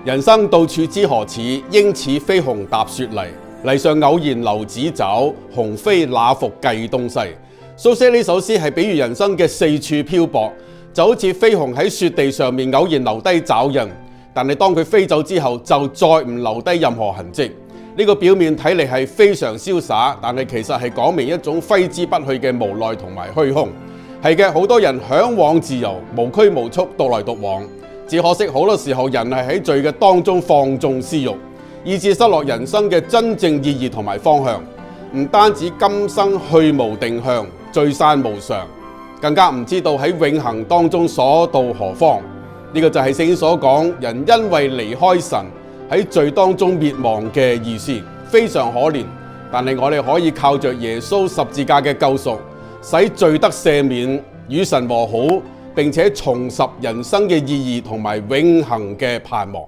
人生到處知何似，應似飛鴻踏雪泥。泥上偶然留指爪，鴻飛那復計東西。蘇軾呢首詩係比喻人生嘅四處漂泊，就好似飛鴻喺雪地上面偶然留低爪印，但係當佢飛走之後，就再唔留低任何痕跡。呢個表面睇嚟係非常瀟灑，但係其實係講明一種揮之不去嘅無奈同埋虛空。係嘅，好多人嚮往自由，無拘無束，獨來獨往。只可惜好多時候人係喺罪嘅當中放縱私慾，以致失落人生嘅真正意義同埋方向。唔單止今生去無定向，聚散無常，更加唔知道喺永恆當中所到何方。呢個就係聖經所講人因為離開神喺罪當中滅亡嘅意思，非常可憐。但係我哋可以靠着耶穌十字架嘅救贖，使罪得赦免，與神和好，並且重拾人生嘅意義同埋永恆嘅盼望。